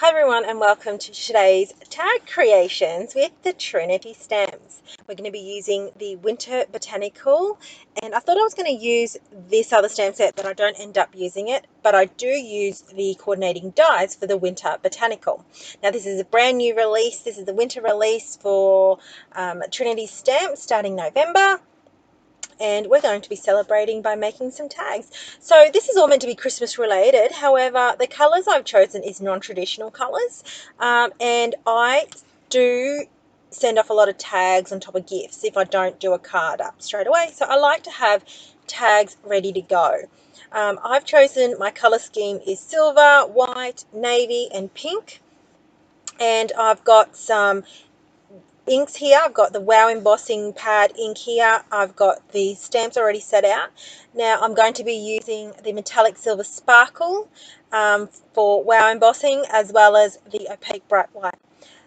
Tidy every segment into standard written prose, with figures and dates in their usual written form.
Hi everyone and welcome to today's tag creations with the Trinity stamps. We're going to be using the Winter Botanical, and I thought I was going to use this other stamp set, but I don't end up using it, but I do use the coordinating dies for the Winter Botanical. Now this is a brand new release. This is the winter release for Trinity stamps starting November. And we're going to be celebrating by making some tags. So this is all meant to be Christmas related. However, the colours I've chosen is non-traditional colours, and I do send off a lot of tags on top of gifts if I don't do a card up straight away. So I like to have tags ready to go. I've chosen, my colour scheme is silver, white, navy and pink, and I've got some inks here. I've got the Wow embossing pad ink here. I've got the stamps already set out. Now I'm going to be using the metallic silver sparkle for Wow embossing, as well as the opaque bright white.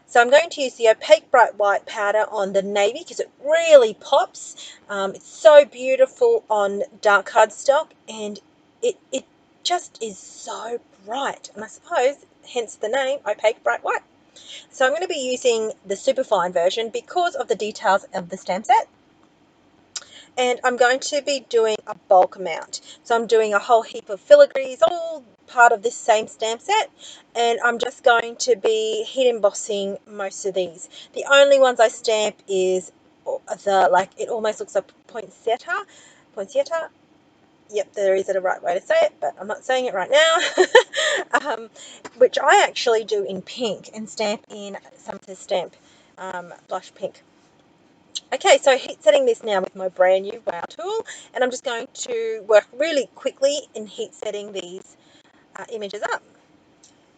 So I'm going to use the opaque bright white powder on the navy because it really pops. It's so beautiful on dark cardstock, and it just is so bright, and I suppose hence the name opaque bright white. So I'm going to be using the superfine version because of the details of the stamp set. And I'm going to be doing a bulk amount. So I'm doing a whole heap of filigrees, all part of this same stamp set. And I'm just going to be heat embossing most of these. The only ones I stamp is it almost looks like poinsettia. Poinsettia. Yep, there isn't a right way to say it, but I'm not saying it right now. Which I actually do in pink and stamp in some of the stamp blush pink. Okay, so heat setting this now with my brand new Wow tool, and I'm just going to work really quickly in heat setting these images up.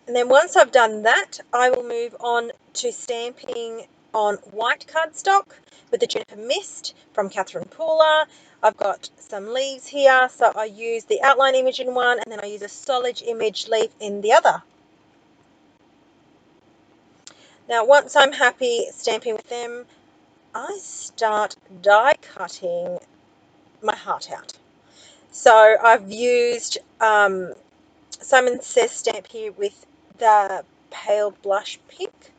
And then once I've done that, I will move on to stamping on white cardstock with the Juniper Mist from Catherine Pooler. I've got some leaves here, so I use the outline image in one, and then I use a solid image leaf in the other. Now once I'm happy stamping with them, I start die cutting my heart out. So I've used Simon Says stamp here with the pale blush pink,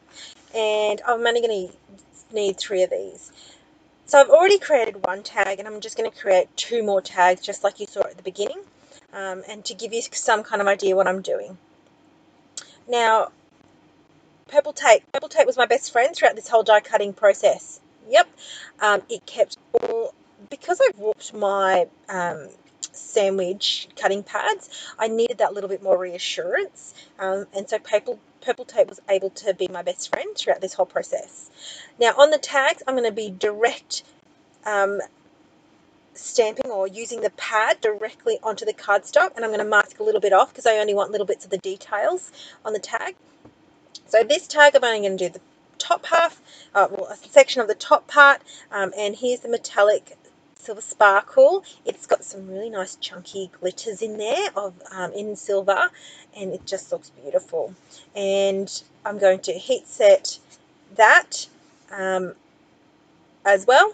and I'm only going to need 3 of these. So I've already created one tag, and I'm just going to create 2 more tags just like you saw at the beginning, and to give you some kind of idea what I'm doing. Now, purple tape was my best friend throughout this whole die cutting process. Yep, it kept all, because I've warped my sandwich cutting pads, I needed that little bit more reassurance, and so purple tape was able to be my best friend throughout this whole process. Now on the tags, I'm going to be direct stamping or using the pad directly onto the cardstock, and I'm going to mask a little bit off because I only want little bits of the details on the tag. So this tag, I'm only going to do the top half, well, a section of the top part, and here's the metallic silver sparkle. It's got some really nice chunky glitters in there in silver, and it just looks beautiful. And I'm going to heat set that as well.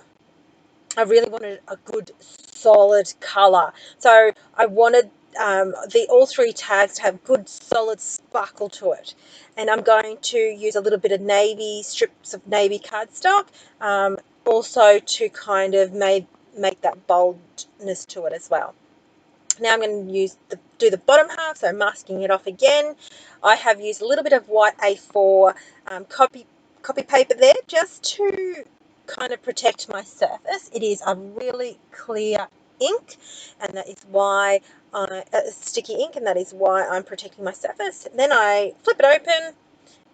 I really wanted a good solid colour, so I wanted all 3 tags to have good solid sparkle to it. And I'm going to use a little bit of navy, strips of navy cardstock, also to kind of make that boldness to it as well. Now I'm going to do the bottom half, so masking it off again. I have used a little bit of white A4 copy paper there just to kind of protect my surface. It is a really clear ink, and that is why sticky ink, and that is why I'm protecting my surface. Then I flip it open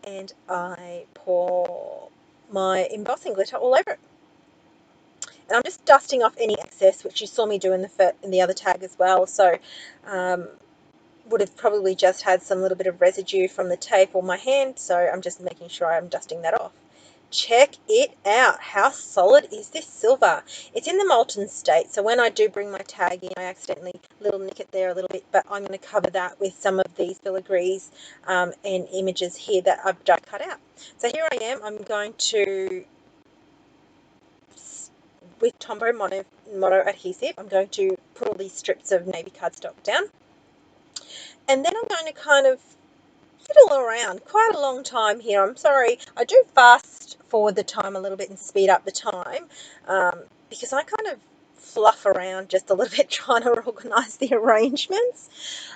and I pour my embossing glitter all over it. And I'm just dusting off any excess, which you saw me do in the other tag as well. So would have probably just had some little bit of residue from the tape or my hand. So I'm just making sure I'm dusting that off. Check it out. How solid is this silver? It's in the molten state, so when I do bring my tag in, I accidentally little nick it there a little bit, but I'm going to cover that with some of these filigrees and images here that I've die cut out. So here I am. I'm going to, with Tombow Mono adhesive, I'm going to put all these strips of navy cardstock down, and then I'm going to kind of fit fiddle around quite a long time here. I'm sorry, I do fast forward the time a little bit and speed up the time, because I kind of fluff around just a little bit trying to organize the arrangements.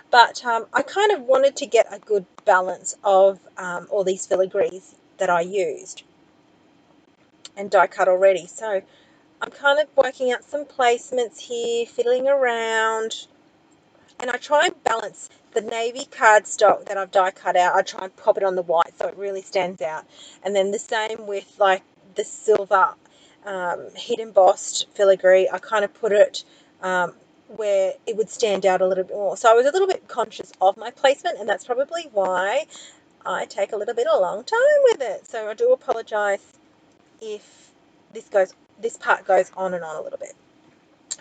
But I kind of wanted to get a good balance of all these filigrees that I used and die cut already. So I'm kind of working out some placements here, fiddling around, and I try and balance the navy cardstock that I've die cut out. I try and pop it on the white so it really stands out. And then the same with like the silver heat embossed filigree. I kind of put it where it would stand out a little bit more. So I was a little bit conscious of my placement, and that's probably why I take a little bit of a long time with it. So I do apologize if this part goes on and on a little bit.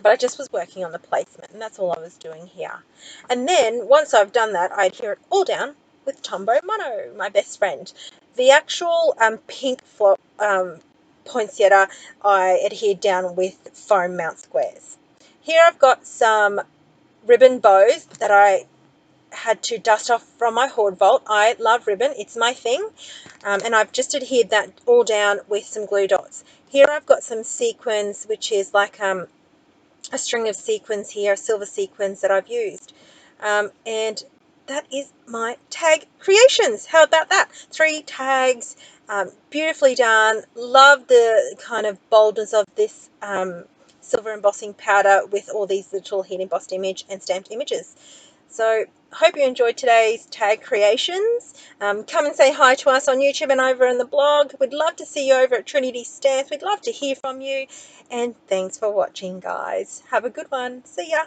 But I just was working on the placement, and that's all I was doing here. And then once I've done that, I adhere it all down with Tombow Mono, my best friend. The actual pink poinsettia I adhered down with foam mount squares. Here I've got some ribbon bows that I had to dust off from my hoard vault. I love ribbon, it's my thing, and I've just adhered that all down with some glue dots. Here I've got some sequins, which is like a string of sequins here, silver sequins that I've used. And that is my tag creations. How about that? 3 tags, beautifully done. Love the kind of boldness of this silver embossing powder with all these little heat embossed image and stamped images. So hope you enjoyed today's tag creations. Come and say hi to us on YouTube and over in the blog. We'd love to see you over at Trinity Stamps. We'd love to hear from you. And thanks for watching, guys. Have a good one. See ya.